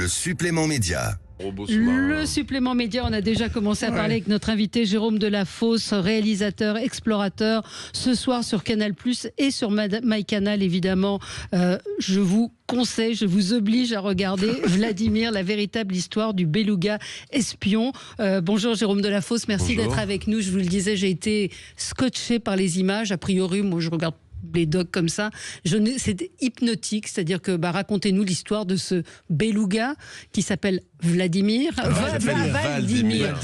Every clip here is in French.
Le supplément média. Le supplément média, on a déjà commencé à parler avec notre invité Jérôme Delafosse, réalisateur, explorateur, ce soir sur Canal+ et sur MyCanal évidemment. Je vous conseille, je vous oblige à regarder Vladimir, la véritable histoire du beluga espion. Bonjour Jérôme Delafosse, merci d'être avec nous. Je vous le disais, j'ai été scotché par les images. A priori, moi je regarde les docs comme ça, c'est hypnotique, c'est-à-dire que racontez-nous l'histoire de ce beluga qui s'appelle Vladimir. Valdimir.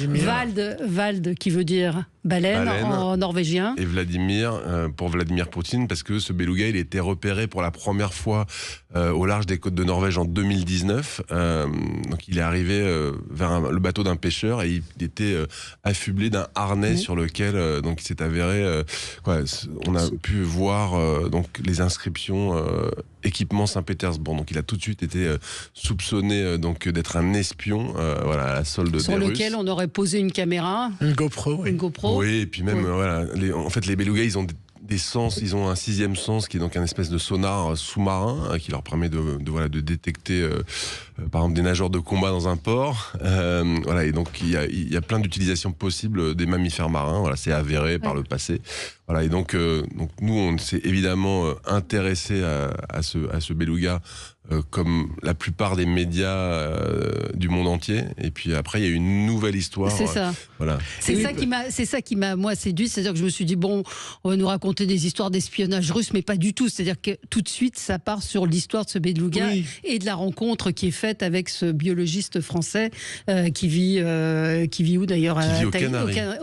Vald qui veut dire baleine en norvégien. Et Vladimir pour Vladimir Poutine, parce que ce beluga il a été repéré pour la première fois au large des côtes de Norvège en 2019. Donc il est arrivé vers le bateau d'un pêcheur et il était affublé d'un harnais sur lequel donc il s'est avéré on a pu voir donc les inscriptions équipement Saint-Pétersbourg. Donc il a tout de suite été soupçonné donc d'être un espion à la solde des Russes. Sur lequel on aurait posé une caméra. Une GoPro. Une GoPro. Oui, et puis même en fait les belugas ils ont des sens, ils ont un sixième sens qui est donc un espèce de sonar sous-marin qui leur permet de détecter par exemple des nageurs de combat dans un port. Et donc il y a plein d'utilisations possibles des mammifères marins. C'est avéré par le passé. Et donc nous on s'est évidemment intéressé à ce beluga comme la plupart des médias du monde entier. Et puis après il y a une nouvelle histoire. C'est ça. C'est ça qui m'a moi séduit, c'est-à-dire que je me suis dit on va nous raconter des histoires d'espionnage russe, mais pas du tout. C'est-à-dire que tout de suite ça part sur l'histoire de ce beluga et de la rencontre qui est faite avec ce biologiste français qui vit où d'ailleurs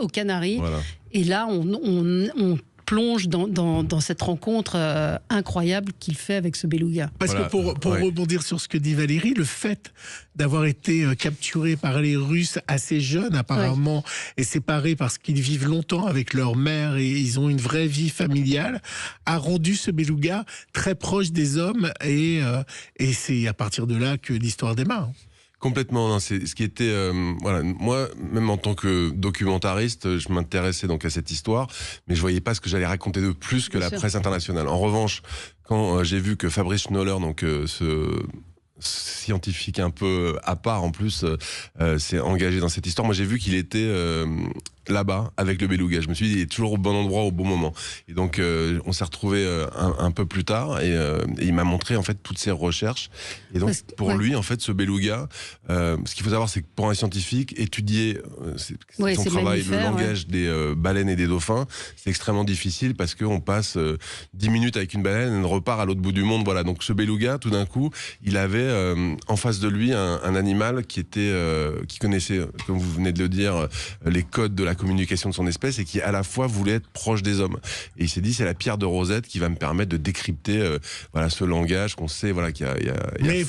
aux Canaries. Voilà. Et là on plonge dans cette rencontre incroyable qu'il fait avec ce beluga. Parce que pour rebondir sur ce que dit Valérie, le fait d'avoir été capturé par les Russes assez jeunes apparemment et séparés parce qu'ils vivent longtemps avec leur mère et ils ont une vraie vie familiale, a rendu ce beluga très proche des hommes et c'est à partir de là que l'histoire démarre. Complètement, c'est ce qui était moi même en tant que documentariste, je m'intéressais donc à cette histoire, mais je voyais pas ce que j'allais raconter de plus que la presse internationale. En revanche, quand j'ai vu que Fabrice Schnoller, donc ce scientifique un peu à part en plus, s'est engagé dans cette histoire, moi j'ai vu qu'il était là-bas avec le beluga. Je me suis dit il est toujours au bon endroit au bon moment. Et donc on s'est retrouvé un peu plus tard et il m'a montré en fait toutes ses recherches. Et donc pour lui en fait ce beluga, ce qu'il faut savoir c'est que pour un scientifique étudier son travail, le langage des baleines et des dauphins, c'est extrêmement difficile parce qu'on passe 10 minutes avec une baleine et on repart à l'autre bout du monde. Voilà, donc ce beluga tout d'un coup il avait en face de lui un animal qui connaissait, comme vous venez de le dire, les codes de la communication de son espèce et qui à la fois voulait être proche des hommes. Et il s'est dit c'est la pierre de Rosette qui va me permettre de décrypter ce langage qu'on sait qu'il y a. Mais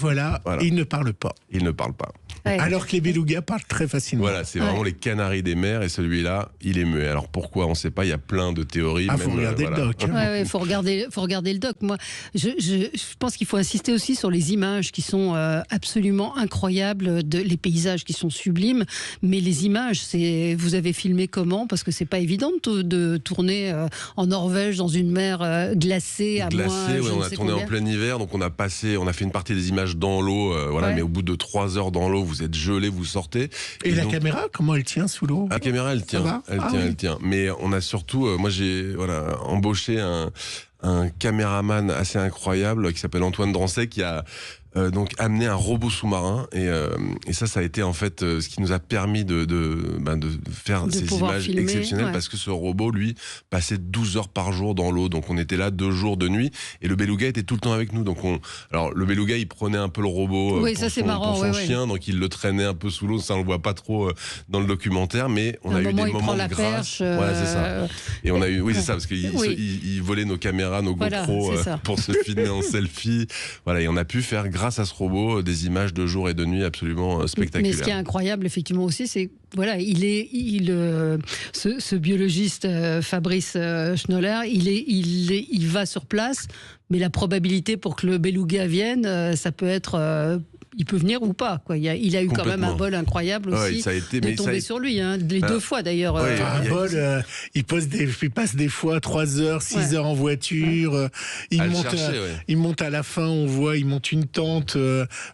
il ne parle pas. Il ne parle pas. Alors que les belugas parlent très facilement. Voilà, c'est vraiment les canaris des mers et celui-là, il est muet. Alors pourquoi on ne sait pas, il y a plein de théories. Il faut regarder le doc. Il faut regarder le doc. Moi, je pense qu'il faut insister aussi sur les images qui sont absolument incroyables, les paysages qui sont sublimes, mais les images, vous avez filmé comment? Parce que c'est pas évident de tourner en Norvège dans une mer glacée à moins. On a tourné en plein hiver, donc on a fait une partie des images dans l'eau, mais au bout de 3 heures dans l'eau, vous êtes gelé, vous sortez. Et la caméra, comment elle tient sous l'eau? La caméra, elle tient. Elle tient. Mais on a surtout, moi j'ai embauché un caméraman assez incroyable qui s'appelle Antoine Drancet qui a donc amené un robot sous-marin et ça a été en fait ce qui nous a permis de faire ces images filmer, exceptionnelles parce que ce robot lui passait 12 heures par jour dans l'eau, donc on était là 2 jours de nuit et le beluga était tout le temps avec nous, donc alors le beluga il prenait un peu le robot pour son chien, donc il le traînait un peu sous l'eau, ça on le voit pas trop dans le documentaire, mais on a eu des moments de grâce. C'est ça. Et on a eu c'est ça parce qu'il volait nos caméras, nos GoPro pour se filmer en selfie, et on a pu faire grâce à ce robot des images de jour et de nuit absolument spectaculaires. Mais ce qui est incroyable effectivement aussi, c'est ce biologiste Fabrice Schnoller, il va sur place, mais la probabilité pour que le beluga vienne, ça peut être il peut venir ou pas, quoi. Il a eu quand même un bol incroyable aussi de tomber sur lui, les 2 fois d'ailleurs. Un bol, il passe des fois 3 heures, 6 heures en voiture. Il monte à la fin, on voit, il monte une tente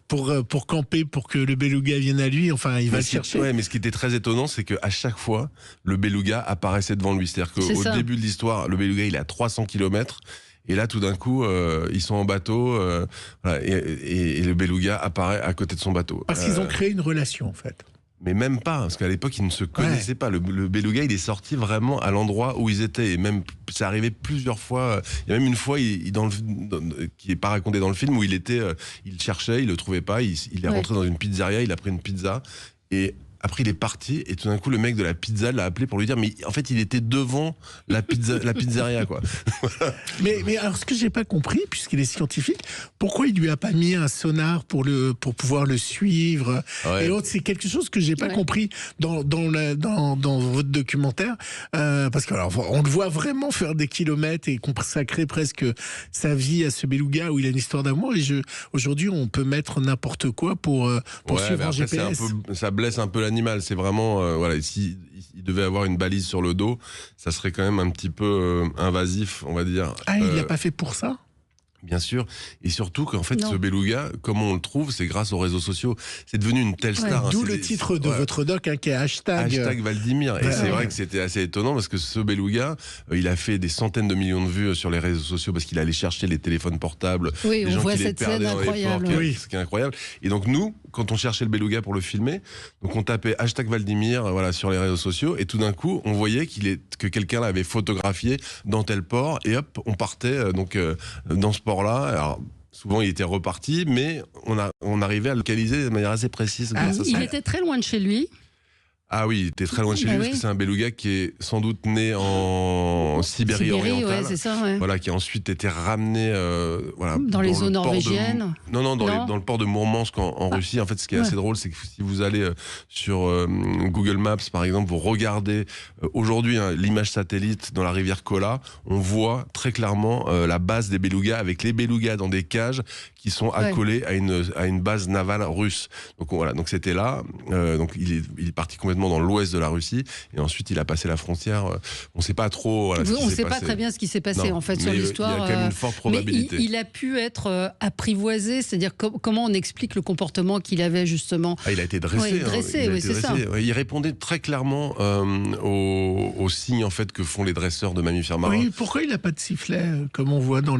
pour camper, pour que le beluga vienne à lui. Enfin, il va le chercher. Ouais, mais ce qui était très étonnant, c'est qu'à chaque fois, le beluga apparaissait devant lui. C'est-à-dire qu'au début de l'histoire, le beluga, il est à 300 km. Et là, tout d'un coup, ils sont en bateau et le beluga apparaît à côté de son bateau. Parce qu'ils ont créé une relation, en fait. Mais même pas, parce qu'à l'époque, ils ne se connaissaient pas. Le beluga, il est sorti vraiment à l'endroit où ils étaient. Et même, ça arrivait plusieurs fois. Il y a même une fois, qui n'est pas raconté dans le film, où il cherchait, il le trouvait pas. Il est rentré dans une pizzeria, il a pris une pizza. Et après, il est parti, et tout d'un coup, le mec de la pizza l'a appelé pour lui dire, mais en fait, il était devant la pizzeria, quoi. mais alors, ce que j'ai pas compris, puisqu'il est scientifique, pourquoi il lui a pas mis un sonar pour pouvoir le suivre et l'autre, c'est quelque chose que j'ai pas compris dans votre documentaire, parce que alors, on le voit vraiment faire des kilomètres et consacrer presque sa vie à ce beluga où il a une histoire d'amour. Et aujourd'hui, on peut mettre n'importe quoi pour suivre en GPS. Ça blesse un peu l'animal. C'est vraiment, s'il devait avoir une balise sur le dos, ça serait quand même un petit peu invasif, on va dire. Ah, il l'a pas fait pour ça ? Bien sûr, et surtout qu'en fait, ce beluga, comme on le trouve, c'est grâce aux réseaux sociaux. C'est devenu une telle star. D'où le titre de votre doc, qui est hashtag Valdimir. Et c'est vrai que c'était assez étonnant parce que ce beluga, il a fait des centaines de millions de vues sur les réseaux sociaux parce qu'il allait chercher les téléphones portables. Oui, on voit cette scène incroyable. Ce qui est incroyable. Et donc nous, quand on cherchait le beluga pour le filmer, donc on tapait hashtag Valdimir sur les réseaux sociaux et tout d'un coup, on voyait que quelqu'un l'avait photographié dans tel port et hop, on partait dans ce port là. Alors, souvent, il était reparti, mais on arrivait à le localiser de manière assez précise. Il était très loin de chez lui. Ah oui, il était très loin de chez lui, parce que c'est un beluga qui est sans doute né en Sibérie orientale, c'est ça, qui a ensuite été ramené dans les zones norvégiennes. Dans le port de Mourmansk en Russie. En fait, ce qui est assez drôle, c'est que si vous allez sur Google Maps, par exemple, vous regardez aujourd'hui l'image satellite dans la rivière Kola, on voit très clairement la base des belugas, avec les belugas dans des cages qui sont accolés à une base navale russe. Donc c'était là. Donc il est parti complètement dans l'ouest de la Russie et ensuite il a passé la frontière. On ne sait pas trop. On ne sait pas très bien ce qui s'est passé en fait sur l'histoire. Il y a quand même une forte probabilité. Mais il a pu être apprivoisé, c'est-à-dire comment on explique le comportement qu'il avait justement. Il a été dressé. C'est ça. Il répondait très clairement aux signes en fait que font les dresseurs de mammifères marins. Oui, pourquoi il n'a pas de sifflet comme on voit dans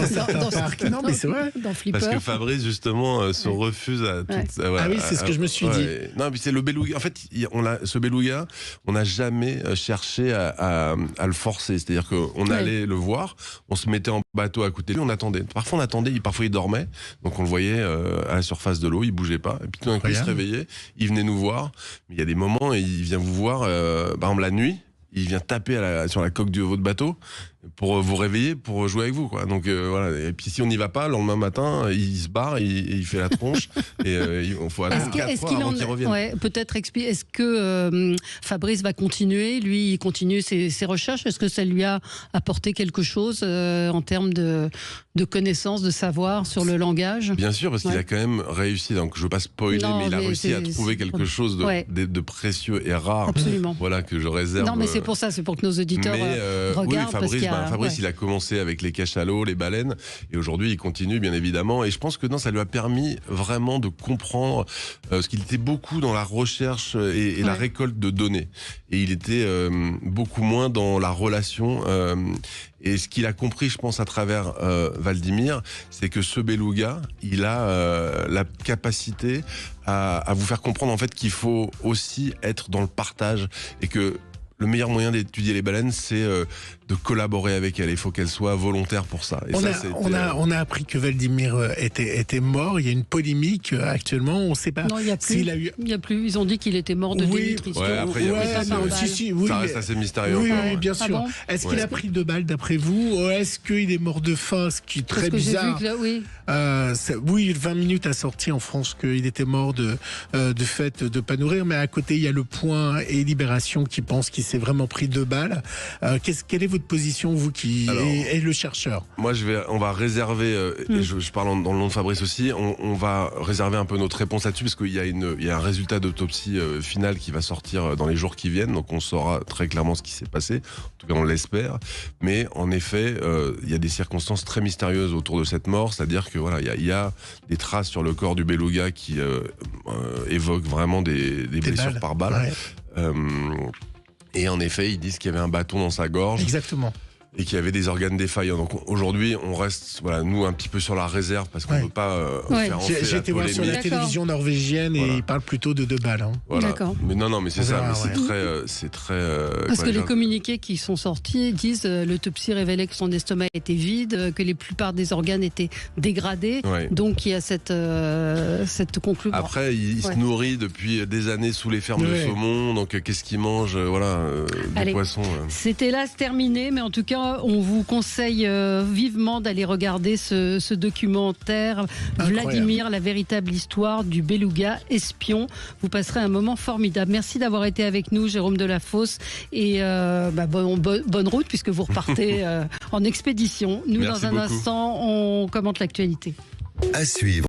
certains parcs? Non, mais c'est vrai. Parce que Fabrice justement se refuse à tout. Ah oui, c'est ce que je me suis dit. Non, mais c'est le beluga. En fait, ce beluga, on n'a jamais cherché à le forcer. C'est-à-dire qu'on allait le voir, on se mettait en bateau à côté de lui, on attendait. Parfois on attendait, parfois il dormait, donc on le voyait à la surface de l'eau, il bougeait pas. Et puis tout d'un coup il se réveillait, il venait nous voir. Mais il y a des moments, il vient vous voir, par exemple la nuit, il vient taper sur la coque de votre bateau pour vous réveiller, pour jouer avec vous, quoi. Donc et puis si on n'y va pas, le lendemain matin, il se barre, il fait la tronche et il faut attendre 4 heures avant qu'il revienne. Peut-être expliquer. Est-ce que Fabrice va continuer? Lui, il continue ses recherches. Est-ce que ça lui a apporté quelque chose en termes de connaissances, de savoir sur le langage? Bien sûr, parce qu'il a quand même réussi. Donc je veux pas spoiler, mais il a réussi à trouver quelque chose de précieux et rare. Absolument. Voilà que je réserve. Non, mais c'est pour ça, c'est pour que nos auditeurs regardent. Oui, Fabrice, il a commencé avec les cachalots, les baleines, et aujourd'hui il continue bien évidemment. Et je pense que ça lui a permis vraiment de comprendre, parce qu'il était beaucoup dans la recherche et la récolte de données, et il était beaucoup moins dans la relation. Et ce qu'il a compris, je pense, à travers Valdimir, c'est que ce beluga, il a la capacité à vous faire comprendre en fait qu'il faut aussi être dans le partage et que le meilleur moyen d'étudier les baleines, c'est de collaborer avec elles. Il faut qu'elles soient volontaires pour ça. Et on a appris que Valdimir était mort. Il y a une polémique actuellement. On ne sait pas. Non, il n'y a plus. Il y a plus. Ils ont dit qu'il était mort de dénutrition. Ça reste assez mystérieux. Oui, bien sûr. Bon, est-ce qu'il a pris 2 balles d'après vous? Est-ce qu'il est mort de faim? Ce qui est très bizarre. J'ai vu que 20 minutes a sorti en France qu'il était mort de fait de pas nourrir. Mais à côté, il y a Le Point et Libération qui pensent qu'il s'est vraiment pris 2 balles. Quelle est votre votre position, vous qui êtes le chercheur? Moi, on va réserver, et je parle dans le nom de Fabrice aussi, on va réserver un peu notre réponse là-dessus, parce qu'il y a un résultat d'autopsie final qui va sortir dans les jours qui viennent, donc on saura très clairement ce qui s'est passé, en tout cas on l'espère, mais en effet, il y a des circonstances très mystérieuses autour de cette mort, c'est-à-dire que voilà, il y a des traces sur le corps du beluga qui évoquent vraiment des blessures par balle. Ouais. Et en effet, ils disent qu'il y avait un bâton dans sa gorge. Exactement. Et qu'il y avait des organes défaillants. Donc aujourd'hui, on reste, nous, un petit peu sur la réserve parce qu'on ne peut pas faire entrer la polémique. J'ai été voir sur la télévision norvégienne et ils parlent plutôt de 2 balles. Hein. Voilà. D'accord. Mais non, mais c'est ça. Mais c'est très. Parce que les communiqués qui sont sortis disent l'autopsie révélait que son estomac était vide, que les plupart des organes étaient dégradés. Ouais. Donc il y a cette conclusion. Après, il se nourrit depuis des années sous les fermes de saumon. Donc qu'est-ce qu'il mange des poissons. C'était là, c'est terminé. Mais en tout cas, on vous conseille vivement d'aller regarder ce documentaire. Incroyable. Vladimir, la véritable histoire du beluga espion. Vous passerez un moment formidable. Merci d'avoir été avec nous, Jérôme Delafosse. Et bonne route puisque vous repartez en expédition. Nous, merci dans un instant, on commente l'actualité. À suivre.